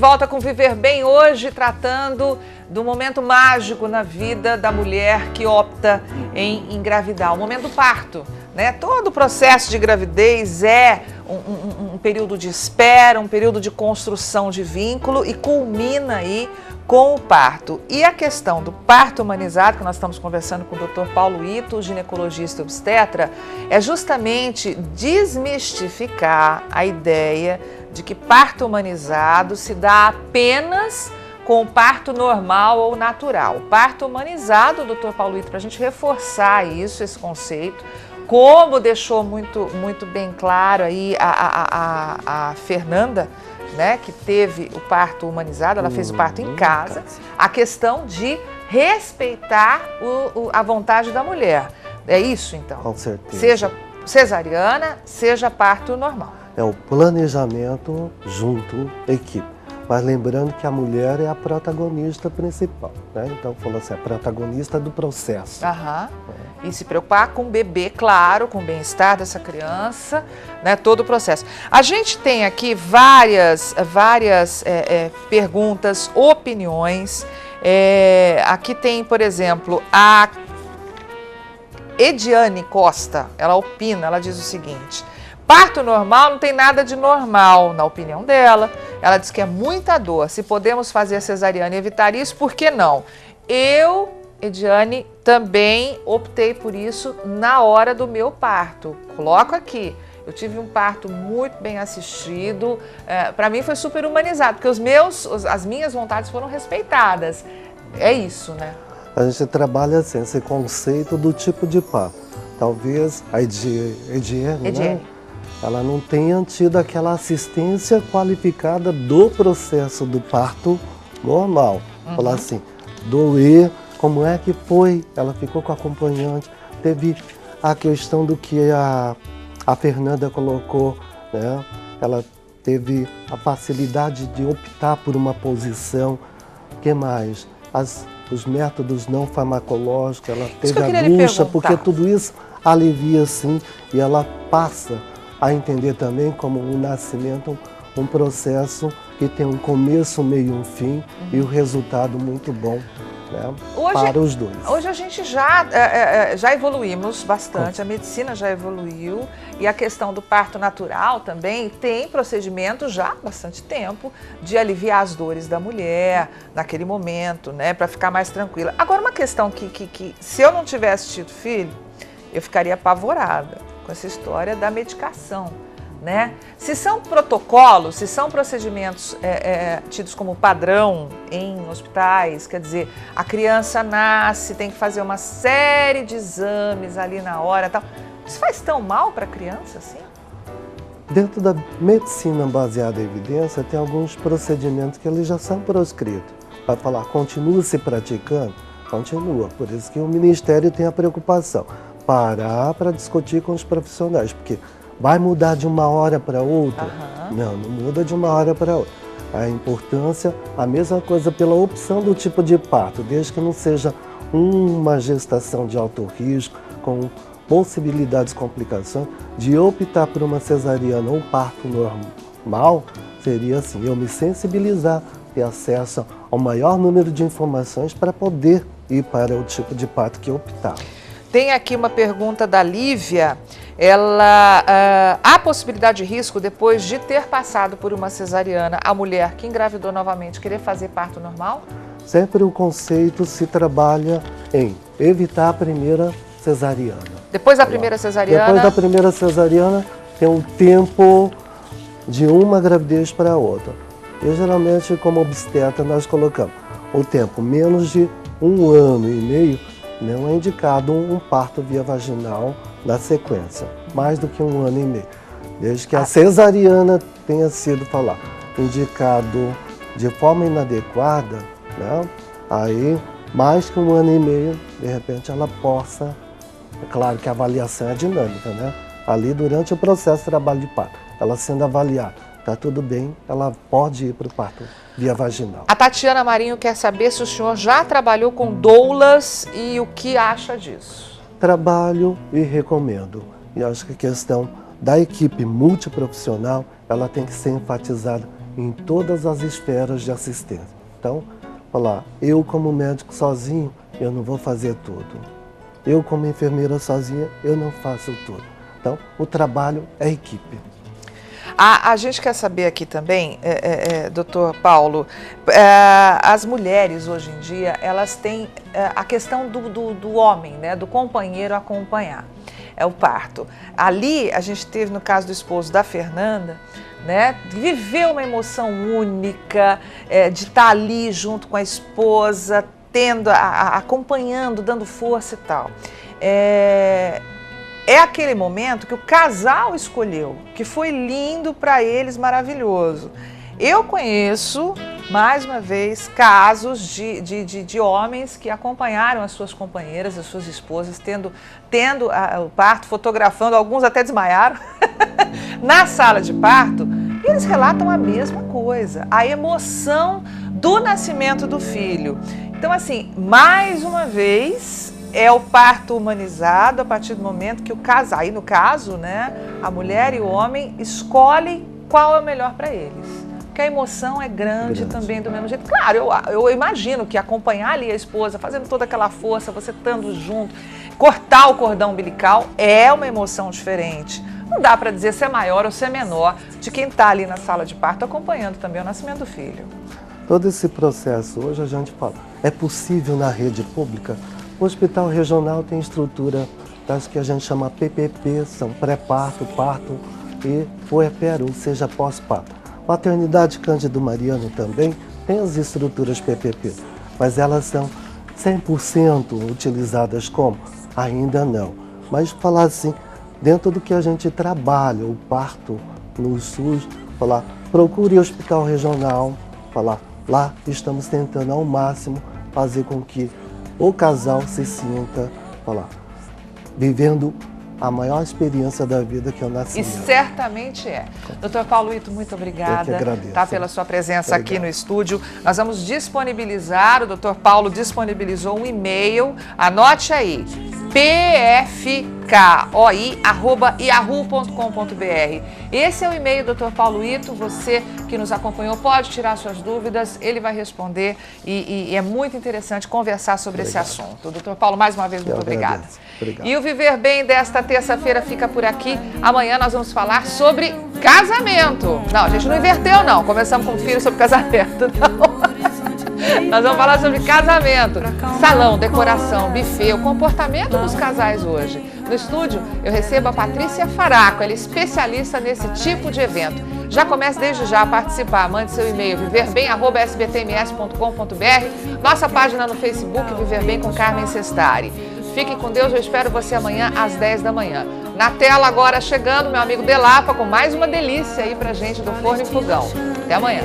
volta com Viver Bem hoje, tratando do momento mágico na vida da mulher que opta em engravidar, o momento do parto, né? Todo o processo de gravidez é um período de espera, um período de construção de vínculo e culmina aí com o parto. E a questão do parto humanizado, que nós estamos conversando com o Dr. Paulo Ito, ginecologista e obstetra, é justamente desmistificar a ideia de que parto humanizado se dá apenas com o parto normal ou natural. O parto humanizado, Dr. Paulo Ito, para a gente reforçar isso, esse conceito, como deixou muito bem claro aí a Fernanda, né, que teve o parto humanizado, ela fez o parto em casa, a questão de respeitar a vontade da mulher. É isso, então? Com certeza. Seja cesariana, seja parto normal. É o planejamento junto, equipe. Mas lembrando que a mulher é a protagonista principal, né? Então, falando assim, a protagonista do processo. Aham. E se preocupar com o bebê, claro, com o bem-estar dessa criança, né? Todo o processo. A gente tem aqui várias perguntas, opiniões. Aqui tem, por exemplo, a Ediane Costa, ela opina, ela diz o seguinte: parto normal não tem nada de normal, na opinião dela. Ela diz que é muita dor. Se podemos fazer a cesariana e evitar isso, por que não? Eu, Ediane, também optei por isso na hora do meu parto. Coloco aqui. Eu tive um parto muito bem assistido. Para mim foi super humanizado, porque as minhas vontades foram respeitadas. É isso, né? A gente trabalha assim, esse conceito do tipo de parto. Talvez a Ediane, né? Ela não tenha tido aquela assistência qualificada do processo do parto normal. Falar assim, doer, como é que foi? Ela ficou com a acompanhante. Teve a questão do que a Fernanda colocou, né? Ela teve a facilidade de optar por uma posição. O que mais? Os métodos não farmacológicos, ela teve a bucha, porque tudo isso alivia sim, e ela passa a entender também como o nascimento, um processo que tem um começo, um meio e um fim, e o resultado muito bom, né, para os dois. Hoje a gente já evoluímos bastante, a medicina já evoluiu, e a questão do parto natural também tem procedimentos já há bastante tempo de aliviar as dores da mulher naquele momento, né, para ficar mais tranquila. Agora, uma questão que se eu não tivesse tido filho, eu ficaria apavorada com essa história da medicação, né? Se são protocolos, se são procedimentos tidos como padrão em hospitais, quer dizer, a criança nasce, tem que fazer uma série de exames ali na hora, tal. Isso faz tão mal para a criança assim? Dentro da medicina baseada em evidência, tem alguns procedimentos que eles já são proscritos. Vai falar, continua se praticando? Continua. Por isso que o Ministério tem a preocupação. Parar para discutir com os profissionais, porque vai mudar de uma hora para outra? Não muda de uma hora para outra. A importância, a mesma coisa pela opção do tipo de parto, desde que não seja uma gestação de alto risco, com possibilidades de complicações, de optar por uma cesariana ou parto normal, seria assim, eu me sensibilizar, ter acesso ao maior número de informações para poder ir para o tipo de parto que optar. Tem aqui uma pergunta da Lívia, há possibilidade de risco depois de ter passado por uma cesariana, a mulher que engravidou novamente querer fazer parto normal? Sempre o conceito se trabalha em evitar a primeira cesariana. Depois da primeira cesariana? Depois da primeira cesariana tem um tempo de uma gravidez para a outra. E geralmente, como obstetra, nós colocamos o tempo menos de 1 ano e meio, não é indicado um parto via vaginal na sequência, mais do que 1 ano e meio. Desde que a cesariana tenha sido indicado de forma inadequada, né? Aí mais que 1 ano e meio, de repente ela possa, é claro que a avaliação é dinâmica, né? Ali durante o processo de trabalho de parto, ela sendo avaliada, está tudo bem, ela pode ir para o parto via vaginal. A Tatiana Marinho quer saber se o senhor já trabalhou com doulas e o que acha disso. Trabalho e recomendo. E acho que a questão da equipe multiprofissional, ela tem que ser enfatizada em todas as esferas de assistência. Então, falar, eu como médico sozinho, eu não vou fazer tudo. Eu como enfermeira sozinha, eu não faço tudo. Então, o trabalho é equipe. A gente quer saber aqui também, doutor Paulo, as mulheres hoje em dia, elas têm a questão do homem, né, do companheiro acompanhar, é o parto. Ali, a gente teve, no caso do esposo da Fernanda, né, viver uma emoção única, de estar ali junto com a esposa, acompanhando, dando força e tal. É aquele momento que o casal escolheu, que foi lindo para eles, maravilhoso. Eu conheço, mais uma vez, casos de homens que acompanharam as suas companheiras, as suas esposas, tendo o parto, fotografando, alguns até desmaiaram, na sala de parto, e eles relatam a mesma coisa, a emoção do nascimento do filho. Então, assim, mais uma vez, é o parto humanizado a partir do momento que o casal, aí no caso, né, a mulher e o homem escolhem qual é o melhor para eles. Porque a emoção é grande também do mesmo jeito. Claro, eu imagino que acompanhar ali a esposa, fazendo toda aquela força, você estando junto, cortar o cordão umbilical é uma emoção diferente. Não dá para dizer se é maior ou se é menor de quem está ali na sala de parto acompanhando também o nascimento do filho. Todo esse processo, hoje a gente fala, é possível na rede pública. O hospital regional tem estrutura das que a gente chama PPP, são pré-parto, parto e puerpério, ou seja, pós-parto. Maternidade Cândido Mariano também tem as estruturas PPP, mas elas são 100% utilizadas como? Ainda não. Mas falar assim, dentro do que a gente trabalha, o parto no SUS, falar, procure o hospital regional, falar, lá estamos tentando ao máximo fazer com que o casal se sinta, vivendo a maior experiência da vida, que é o nascimento. E certamente é. Doutor Paulo Ito, muito obrigada. Eu que agradeço. Tá, pela sua presença aqui no estúdio. Nós vamos disponibilizar, o doutor Paulo disponibilizou um e-mail, anote aí, pfkoi@yahoo.com.br. Esse é o e-mail do Dr. Paulo Ito. Você que nos acompanhou pode tirar suas dúvidas, ele vai responder e é muito interessante conversar sobre esse assunto. Dr. Paulo, mais uma vez, muito obrigada. Obrigado. E o Viver Bem desta terça-feira fica por aqui. Amanhã nós vamos falar sobre casamento. Não, a gente não inverteu, não. Começamos com o filho sobre casamento, não. Nós vamos falar sobre casamento, salão, decoração, buffet, o comportamento dos casais hoje. No estúdio, eu recebo a Patrícia Faraco, ela é especialista nesse tipo de evento. Já comece desde já a participar, mande seu e-mail, viverbem@sbtms.com.br, nossa página no Facebook, Viver Bem com Carmen Sestari. Fique com Deus, eu espero você amanhã às 10 da manhã. Na tela agora chegando, meu amigo Delapa, com mais uma delícia aí pra gente do Forno e Fogão. Até amanhã.